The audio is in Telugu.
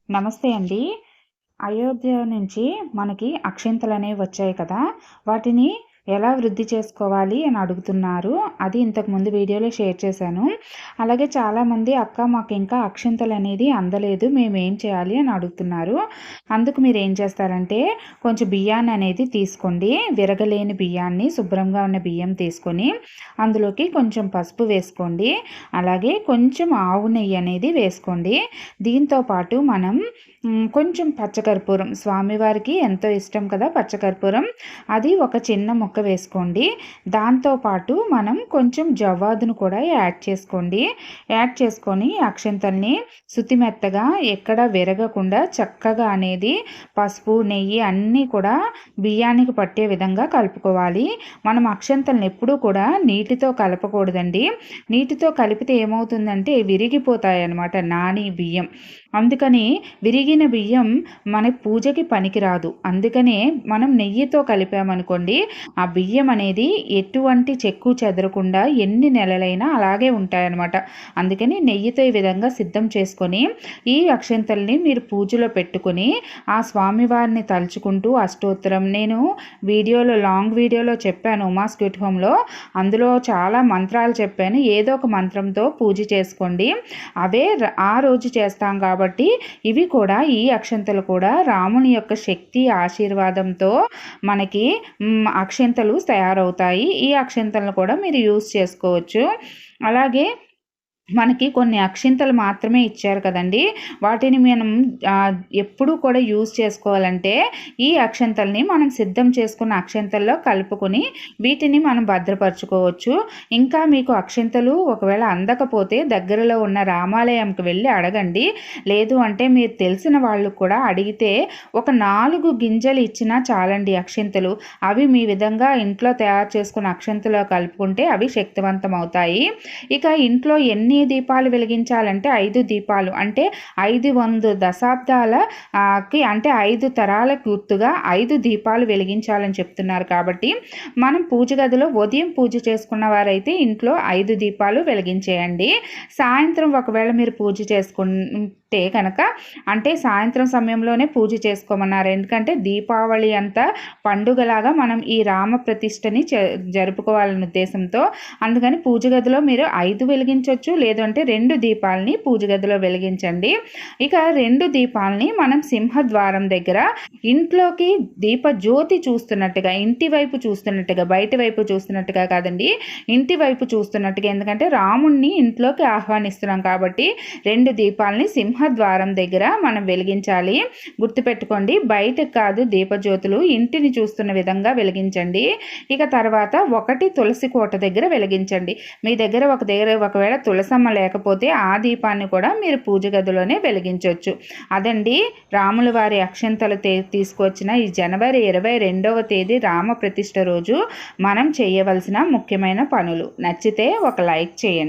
నమస్తే అండి. అయోధ్య నుంచి మనకి అక్షింతలనేవి వచ్చాయి కదా! వాటిని ఎలా వృద్ధి చేసుకోవాలి అని అడుగుతున్నారు. అది ఇంతకుముందు వీడియోలో షేర్ చేశాను. అలాగే చాలామంది అక్క మాకింకా అక్షింతలనేది అందలేదు. మేమేం చేయాలి అని అడుగుతున్నారు. అందుకు మీరేం చేస్తారంటే కొంచెం బియ్యాన్ననేది తీసుకోండి. విరగలేని బియ్యాన్ని శుభ్రంగా ఉన్న బియ్యం తీసుకొని అందులోకి కొంచెం పసుపు వేసుకోండి. అలాగే కొంచెం ఆవు నెయ్యి అనేది వేసుకోండి. దీంతో పాటు మనం కొంచెం పచ్చకర్పూరం, స్వామివారికి ఎంతో ఇష్టం కదా పచ్చకర్పూరం, అది ఒక చిన్న ముక్క వేసుకోండి. దాంతోపాటు మనం కొంచెం జవ్వాదును కూడా యాడ్ చేసుకోండి. యాడ్ చేసుకొని అక్షింతల్ని శుతిమెత్తగా ఎక్కడ విరగకుండా చక్కగా అనేది పసుపు నెయ్యి అన్నీ కూడా బియ్యానికి పట్టే విధంగా కలుపుకోవాలి. మనం అక్షింతల్ని ఎప్పుడూ కూడా నీటితో కలపకూడదండి. నీటితో కలిపితే ఏమవుతుందంటే విరిగిపోతాయి అన్నమాట నాని బియ్యం. అందుకని విరిగిన బియ్యం మన పూజకి పనికిరాదు. అందుకనే మనం నెయ్యితో కలిపామనుకోండి, ఆ బియ్యం అనేది ఎటువంటి చెక్కు చెదరకుండా ఎన్ని నెలలైనా అలాగే ఉంటాయన్నమాట. అందుకని నెయ్యితో ఈ విధంగా సిద్ధం చేసుకొని ఈ అక్షంతల్ని మీరు పూజలో పెట్టుకొని ఆ స్వామివారిని తలుచుకుంటూ అష్టోత్తరం, నేను లాంగ్ వీడియోలో చెప్పాను ఉమా స్వీట్ హోమ్లో, అందులో చాలా మంత్రాలు చెప్పాను. ఏదో ఒక మంత్రంతో పూజ చేసుకోండి. అవే ఆ రోజు చేస్తాం కాబట్టి ఇవి కూడా, ఈ అక్షంతలు కూడా రాముని యొక్క శక్తి ఆశీర్వాదంతో మనకి అక్షంతలు తయారవుతాయి. ఈ అక్షంతలను కూడా మీరు యూజ్ చేసుకోవచ్చు. అలాగే మనకి కొన్ని అక్షింతలు మాత్రమే ఇచ్చారు కదండి, వాటిని మనం ఎప్పుడూ కూడా యూజ్ చేసుకోవాలంటే ఈ అక్షంతల్ని మనం సిద్ధం చేసుకున్న అక్షంతల్లో కలుపుకొని వీటిని మనం భద్రపరచుకోవచ్చు. ఇంకా మీకు అక్షింతలు ఒకవేళ అందకపోతే దగ్గరలో ఉన్న రామాలయంకి వెళ్ళి అడగండి. లేదు అంటే మీరు తెలిసిన వాళ్ళు కూడా అడిగితే ఒక 4 గింజలు ఇచ్చినా చాలండి అక్షింతలు. అవి మీ విధంగా ఇంట్లో తయారు చేసుకున్న అక్షంతలో కలుపుకుంటే అవి శక్తివంతం అవుతాయి. ఇక ఇంట్లో ఎన్ని దీపాలు వెలిగించాలంటే 5 దీపాలు, అంటే 500 దశాబ్దాలకి అంటే 5 తరాల గుర్తుగా 5 దీపాలు వెలిగించాలని చెప్తున్నారు. కాబట్టి మనం పూజ గదిలో ఉదయం పూజ చేసుకున్న వారైతే ఇంట్లో 5 దీపాలు వెలిగించేయండి. సాయంత్రం ఒకవేళ మీరు పూజ చేసుకుంటే కనుక, అంటే సాయంత్రం సమయంలోనే పూజ చేసుకోమన్నారు. ఎందుకంటే దీపావళి అంతా పండుగలాగా మనం ఈ రామ ప్రతిష్టని జరుపుకోవాలనే ఉద్దేశంతో. అందుకని పూజ గదిలో మీరు 5 వెలిగించవచ్చు, లేదంటే 2 దీపాలని పూజ గదిలో వెలిగించండి. ఇక 2 దీపాలని మనం సింహద్వారం దగ్గర ఇంట్లోకి దీప జ్యోతి చూస్తున్నట్టుగా, ఇంటి వైపు చూస్తున్నట్టుగా, బయట వైపు చూస్తున్నట్టుగా కాదండి, ఇంటి వైపు చూస్తున్నట్టుగా. ఎందుకంటే రాముణ్ణి ఇంట్లోకి ఆహ్వానిస్తున్నాం కాబట్టి 2 దీపాలని సింహద్వారం దగ్గర మనం వెలిగించాలి. గుర్తుపెట్టుకోండి, బయటకు కాదు దీపజ్యోతులు, ఇంటిని చూస్తున్న విధంగా వెలిగించండి. ఇక తర్వాత 1 తులసి కోట దగ్గర వెలిగించండి. మీ దగ్గర ఒకవేళ తులసమ్మ లేకపోతే ఆ దీపాన్ని కూడా మీరు పూజ గదిలోనే వెలిగించవచ్చు. అదండి రాముల వారి అక్షంతలు తీసుకొచ్చిన ఈ జనవరి 22వ తేదీ రామ ప్రతిష్ఠ రోజు మనం చేయవలసిన ముఖ్యమైన పనులు. నచ్చితే ఒక లైక్ చేయండి.